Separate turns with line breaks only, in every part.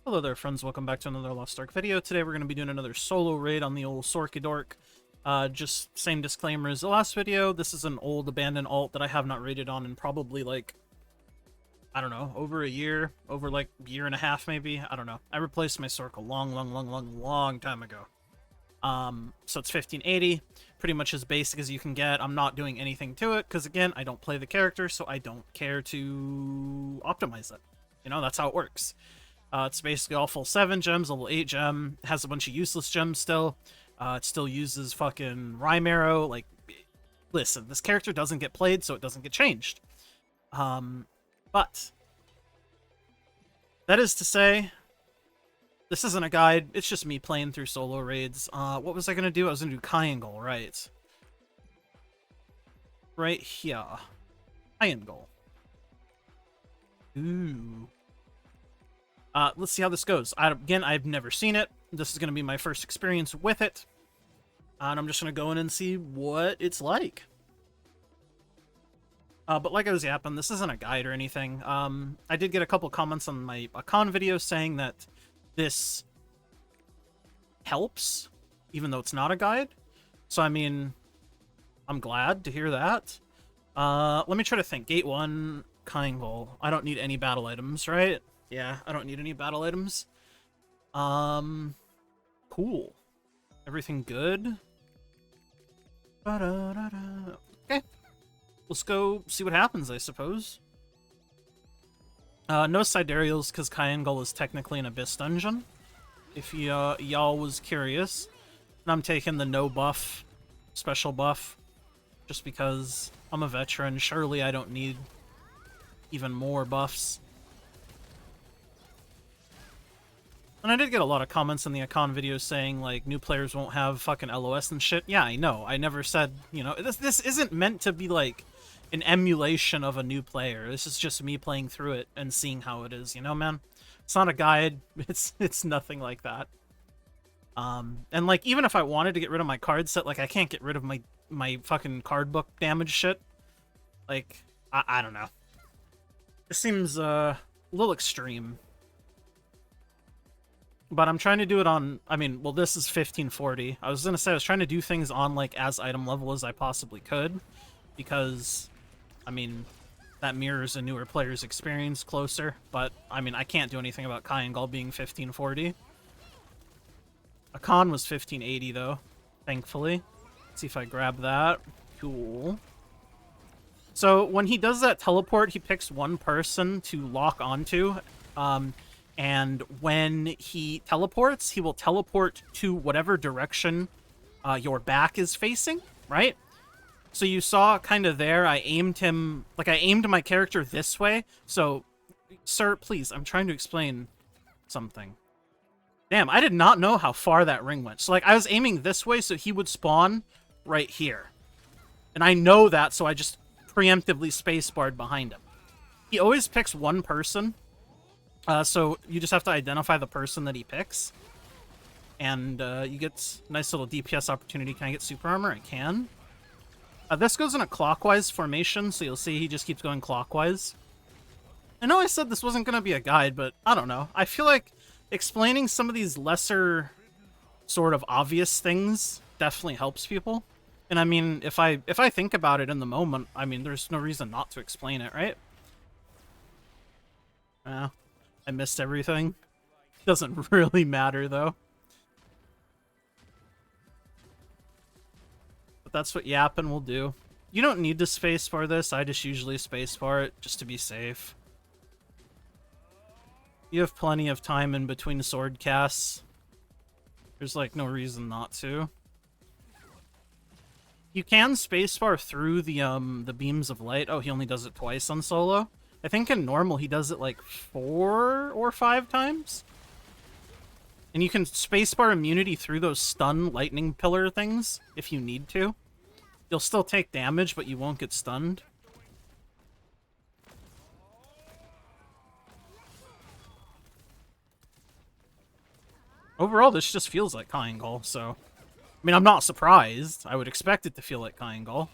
Hello there, friends. Welcome back to another Lost Ark video. Today we're going to be doing another solo raid on the old Sorkadork. Just same disclaimer as the last video. This is an old abandoned alt that I have not raided on in probably like, I don't know, over a year, over like a year and a half maybe. I don't know. I replaced my Sork a long time ago. So it's 1580, pretty much as basic as you can get. I'm not doing anything to it because again, I don't play the character, so I don't care to optimize it. You know, that's how it works. It's basically all full 7 gems, level 8 gem, has a bunch of useless gems still. It still uses fucking Rhyme Arrow. Like, listen, this character doesn't get played, so it doesn't get changed. But that is to say, this isn't a guide. It's just me playing through solo raids. What was I going to do? I was going to do Kayangel, right? Right here. Kayangel. Ooh. Let's see how this goes. Again, I've never seen it. This is going to be my first experience with it. And I'm just going to go in and see what it's like. But like I was yapping, this isn't a guide or anything. I did get a couple comments on my con video saying that this helps, even though it's not a guide. So, I mean, I'm glad to hear that. Let me try to think. Gate 1, Kayangel. I don't need any battle items, right? Yeah, I don't need any battle items. Cool. Everything good? Okay. Let's go see what happens, I suppose. No sidereals, because Kayangel is technically an Abyss dungeon. If y'all was curious. And I'm taking the no buff, special buff, just because I'm a veteran. Surely I don't need even more buffs. And I did get a lot of comments in the Icon video saying, like, new players won't have fucking LOS and shit. Yeah, I know. I never said, you know, this isn't meant to be, like, an emulation of a new player. This is just me playing through it and seeing how it is, you know, man? It's not a guide. It's nothing like that. And, like, even if I wanted to get rid of my card set, like, I can't get rid of my fucking card book damage shit. Like, I don't know. This seems, a little extreme. But I'm trying to do it on, I mean, well, this is 1540. I was going to say I was trying to do things on, like, as item level as I possibly could. Because, I mean, that mirrors a newer player's experience closer. But, I mean, I can't do anything about Kayangel being 1540. Akan was 1580, though, thankfully. Let's see if I grab that. Cool. So, when he does that teleport, he picks one person to lock onto. And when he teleports, he will teleport to whatever direction your back is facing, right? So you saw kind of there, I aimed him, like I aimed my character this way. So, sir, please, I'm trying to explain something. Damn, I did not know how far that ring went. So, like, I was aiming this way so he would spawn right here. And I know that, so I just preemptively spacebarred behind him. He always picks one person. So you just have to identify the person that he picks. And you get a nice little DPS opportunity. Can I get super armor? I can. This goes in a clockwise formation, so you'll see he just keeps going clockwise. I know I said this wasn't going to be a guide, but I don't know. I feel like explaining some of these lesser sort of obvious things definitely helps people. And I mean, if I think about it in the moment, I mean, there's no reason not to explain it, right? I missed everything. Doesn't really matter, though. But that's what yapping will do. You don't need to spacebar this. I just usually spacebar it just to be safe. You have plenty of time in between sword casts. There's, like, no reason not to. You can spacebar through the beams of light. Oh, he only does it twice on solo. I think in normal he does it like 4 or 5 times. And you can spacebar immunity through those stun lightning pillar things if you need to. You'll still take damage, but you won't get stunned. Overall, this just feels like Kayangel, so... I mean, I'm not surprised. I would expect it to feel like Kayangel.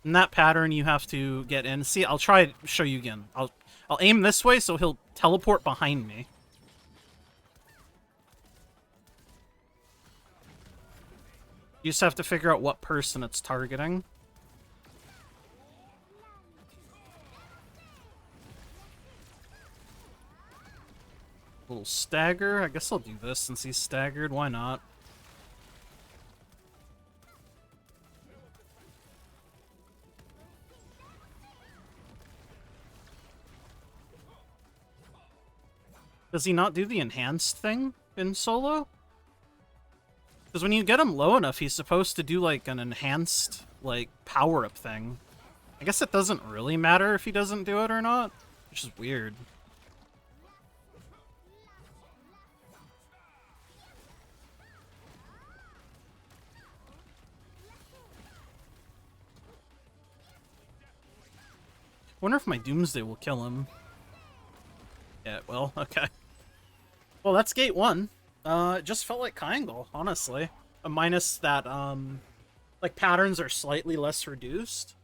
In that pattern, you have to get in. See, I'll try to show you again. I'll aim this way so he'll teleport behind me. You just have to figure out what person it's targeting. Little stagger. I guess I'll do this since he's staggered. Why not? Does he not do the enhanced thing in solo? Because when you get him low enough, he's supposed to do, like, an enhanced, like, power-up thing. I guess it doesn't really matter if he doesn't do it or not, which is weird. Wonder if my Doomsday will kill him. Yeah, well, okay. Well, that's gate 1. It just felt like Kayangel, honestly. Minus that, like, patterns are slightly less reduced.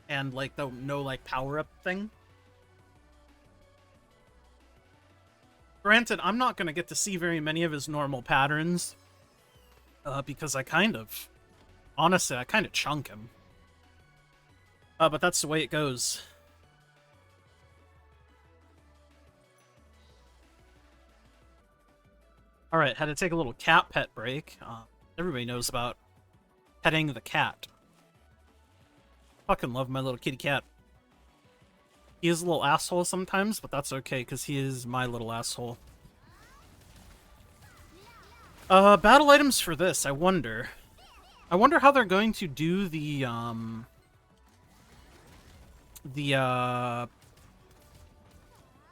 And, like, the no, like, power-up thing. Granted, I'm not going to get to see very many of his normal patterns. Because honestly, I kind of chunk him. But that's the way it goes. Alright, had to take a little cat pet break. Everybody knows about petting the cat. Fucking love my little kitty cat. He is a little asshole sometimes, but that's okay, because he is my little asshole. Battle items for this, I wonder. I wonder how they're going to do the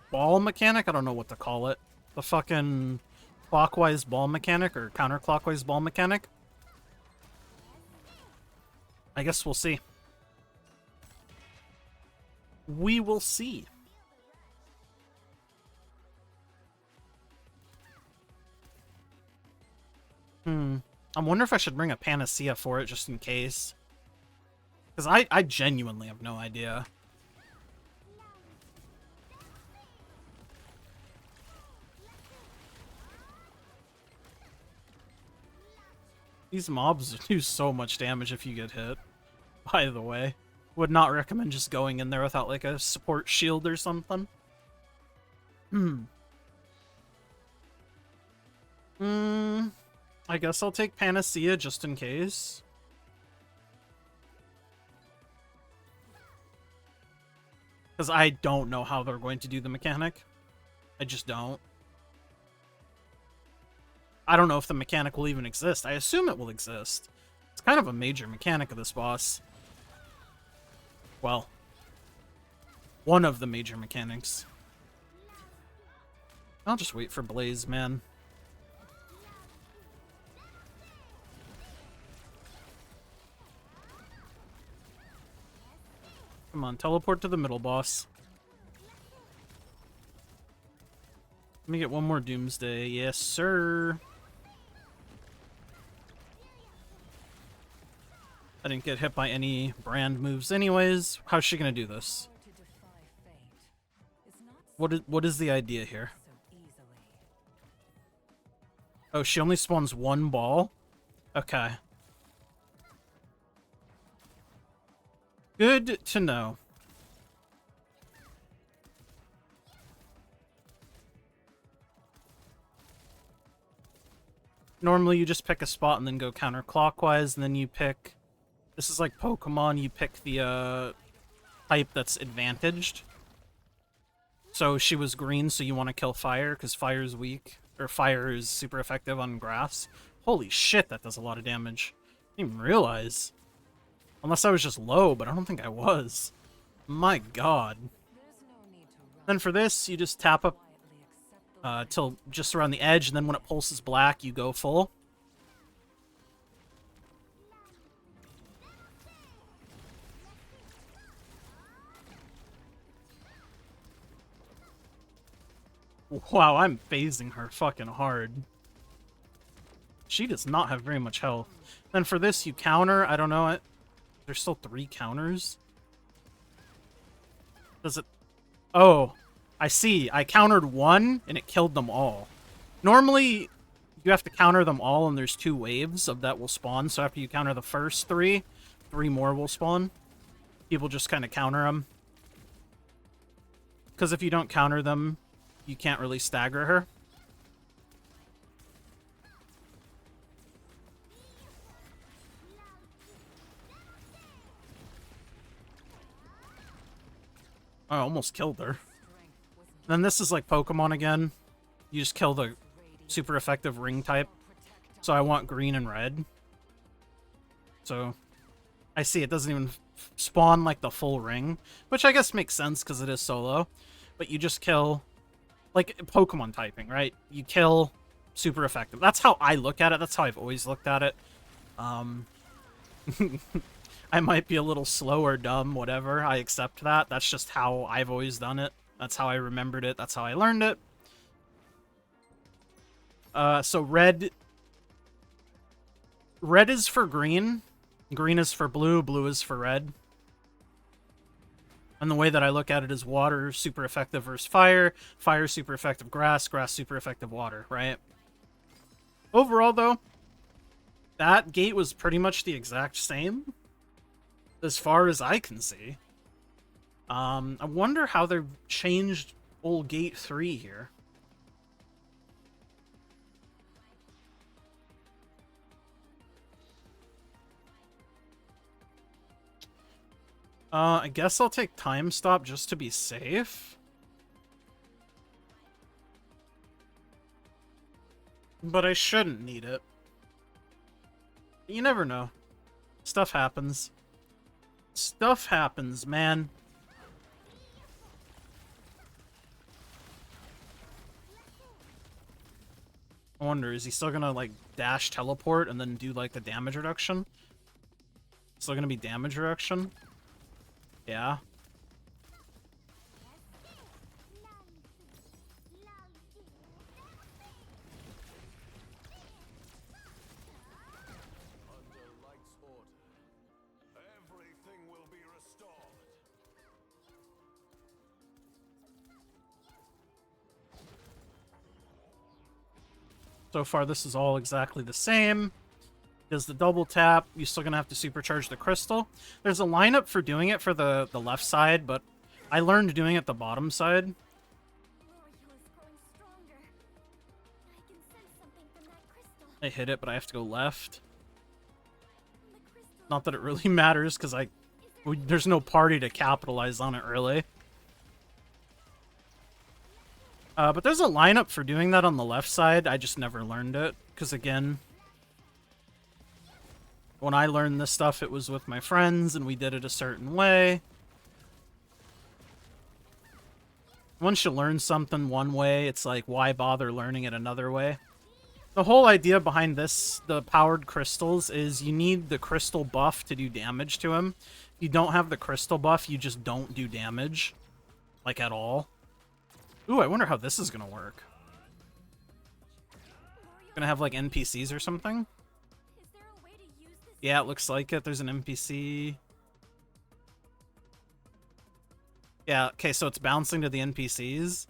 ball mechanic? I don't know what to call it. The fucking clockwise ball mechanic or counterclockwise ball mechanic. I guess we'll see. We will see. I wonder if I should bring a panacea for it just in case. Because I genuinely have no idea. These mobs do so much damage if you get hit, by the way. Would not recommend just going in there without, like, a support shield or something. I guess I'll take Panacea just in case. Because I don't know how they're going to do the mechanic. I just don't. I don't know if the mechanic will even exist. I assume it will exist. It's kind of a major mechanic of this boss. Well, one of the major mechanics. I'll just wait for Blaze, man. Come on, teleport to the middle boss. Let me get one more Doomsday. Yes, sir. I didn't get hit by any brand moves anyways. How's she gonna do this? What is the idea here? Oh, she only spawns one ball? Okay. Good to know. Normally you just pick a spot and then go counterclockwise, and then you pick... This is like Pokemon, you pick the type that's advantaged. So she was green, so you want to kill fire, because fire is weak. Or fire is super effective on grass. Holy shit, that does a lot of damage. I didn't even realize. Unless I was just low, but I don't think I was. My god. Then for this, you just tap up till just around the edge, and then when it pulses black, you go full. Wow, I'm phasing her fucking hard. She does not have very much health. Then for this, you counter. I don't know. There's still 3 counters. Does it... Oh, I see. I countered one, and it killed them all. Normally, you have to counter them all, and there's 2 waves of that will spawn. So after you counter the first 3, 3 more will spawn. People just kind of counter them. Because if you don't counter them, you can't really stagger her. I almost killed her. Then this is like Pokemon again. You just kill the super effective ring type. So I want green and red. So I see it doesn't even spawn like the full ring, which I guess makes sense because it is solo. But you just kill, like Pokemon typing, right? You kill super effective. That's how I look at it. That's how I've always looked at it. I might be a little slow or dumb, whatever. I accept that. That's just how I've always done it. That's how I remembered it. That's how I learned it. So red is for green. Green is for blue. Blue is for red. And the way that I look at it is water super effective versus fire. Fire super effective grass. Grass super effective water, right? Overall, though, that gate was pretty much the exact same. As far as I can see. I wonder how they've changed old Gate 3 here. I guess I'll take Time Stop just to be safe. But I shouldn't need it. You never know. Stuff happens. Stuff happens, man. I wonder, is he still gonna, like, dash teleport and then do, like, the damage reduction? Still gonna be damage reduction? Yeah. So far, this is all exactly the same. Does the double tap. You're still going to have to supercharge the crystal. There's a lineup for doing it for the left side, but I learned doing it the bottom side. I hit it, but I have to go left. Not that it really matters, because there's no party to capitalize on it, really. But there's a lineup for doing that on the left side. I just never learned it. Because, again, when I learned this stuff, it was with my friends, and we did it a certain way. Once you learn something one way, it's like, why bother learning it another way? The whole idea behind this, the powered crystals, is you need the crystal buff to do damage to him. If you don't have the crystal buff, you just don't do damage. Like, at all. Ooh, I wonder how this is gonna work. Gonna have, like, NPCs or something? Yeah, it looks like it. There's an NPC. Yeah, okay, so it's bouncing to the NPCs.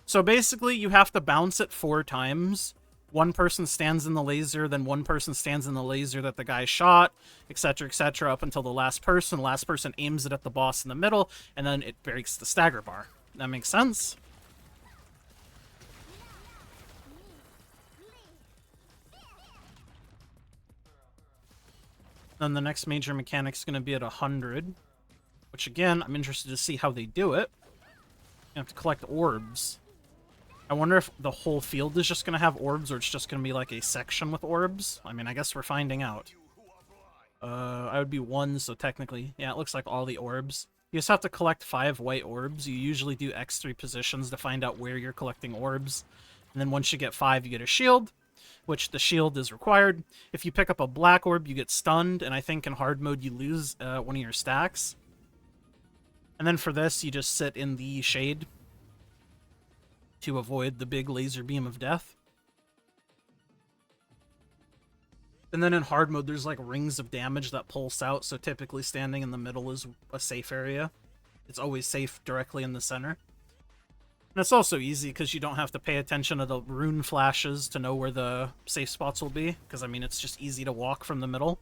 So basically, you have to bounce it 4 times. One person stands in the laser, then one person stands in the laser that the guy shot, etc., up until the last person. The last person aims it at the boss in the middle, and then it breaks the stagger bar. That makes sense? Then the next major mechanic is going to be at 100, which again, I'm interested to see how they do it. You have to collect orbs. I wonder if the whole field is just going to have orbs, or it's just going to be like a section with orbs. I mean, I guess we're finding out. I would be 1, so technically, yeah, it looks like all the orbs. You just have to collect 5 white orbs. You usually do X3 positions to find out where you're collecting orbs. And then once you get 5, you get a shield, which the shield is required. If you pick up a black orb, you get stunned, and I think in hard mode you lose one of your stacks. And then for this, you just sit in the shade to avoid the big laser beam of death. And then in hard mode, there's like rings of damage that pulse out, so typically standing in the middle is a safe area. it's always safe directly in the center. And it's also easy because you don't have to pay attention to the rune flashes to know where the safe spots will be, because, I mean, it's just easy to walk from the middle.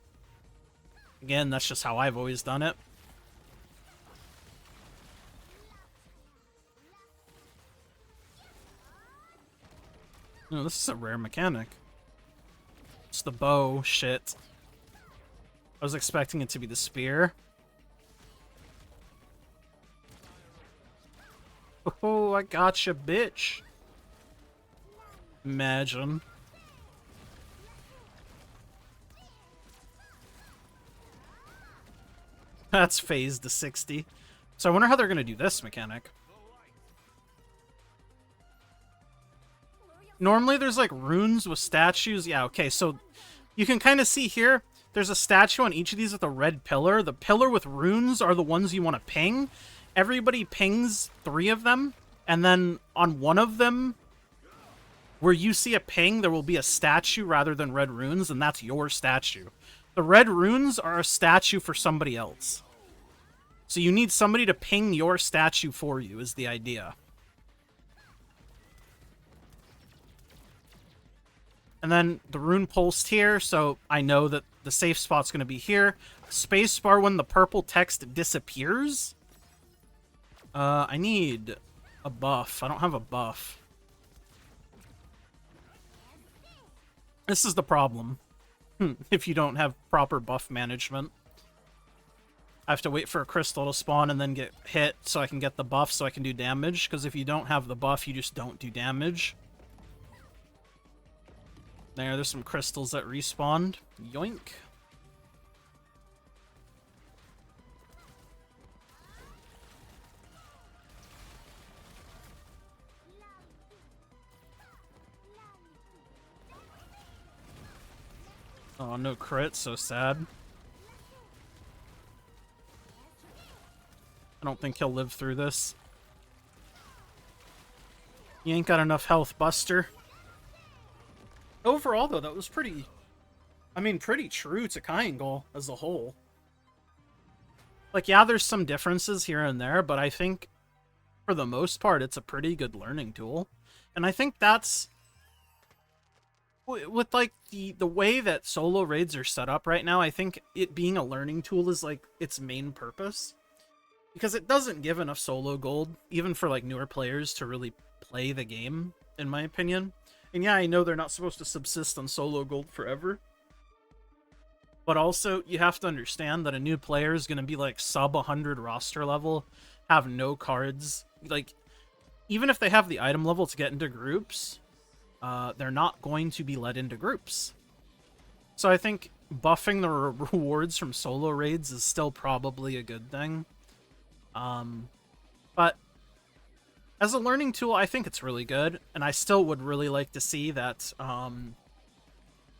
Again, that's just how I've always done it. No, this is a rare mechanic. It's the bow shit. I was expecting it to be the spear. Oh, I gotcha, bitch. Imagine. That's phased to 60. So I wonder how they're going to do this mechanic. Normally there's like runes with statues. Yeah, okay, so you can kind of see here, there's a statue on each of these with a red pillar. The pillar with runes are the ones you want to ping. Everybody pings 3 of them, and then on one of them, where you see a ping, there will be a statue rather than red runes, and that's your statue. The red runes are a statue for somebody else. So you need somebody to ping your statue for you, is the idea. And then the rune pulsed here, so I know that the safe spot's going to be here. Spacebar when the purple text disappears. I need a buff. I don't have a buff. This is the problem. If you don't have proper buff management. I have to wait for a crystal to spawn and then get hit so I can get the buff so I can do damage. Because if you don't have the buff, you just don't do damage. There's some crystals that respawned. Yoink. Oh, no crit, so sad. I don't think he'll live through this. You ain't got enough health, Buster. Overall, though, that was pretty... I mean, pretty true to Kayangel as a whole. Like, yeah, there's some differences here and there, but I think, for the most part, it's a pretty good learning tool. And I think that's... With, like, the way that solo raids are set up right now, I think it being a learning tool is, like, its main purpose. Because it doesn't give enough solo gold, even for, like, newer players to really play the game, in my opinion. And yeah, I know they're not supposed to subsist on solo gold forever. But also, you have to understand that a new player is going to be, like, sub 100 roster level, have no cards. Like, even if they have the item level to get into groups, they're not going to be let into groups. So I think buffing the rewards from solo raids is still probably a good thing. But as a learning tool, I think it's really good, and I still would really like to see that,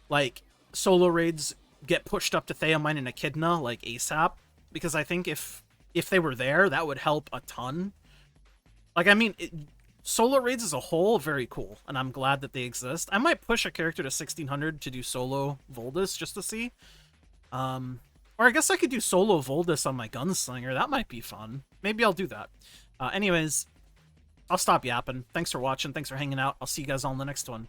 like, solo raids get pushed up to Thaemine and Echidna, like, ASAP, because I think if they were there, that would help a ton. Like, I mean, solo raids as a whole, very cool, and I'm glad that they exist. I might push a character to 1600 to do solo Voldus, just to see. Or I guess I could do solo Voldus on my Gunslinger, that might be fun. Maybe I'll do that. Anyways... I'll stop yapping. Thanks for watching. Thanks for hanging out. I'll see you guys all in the next one.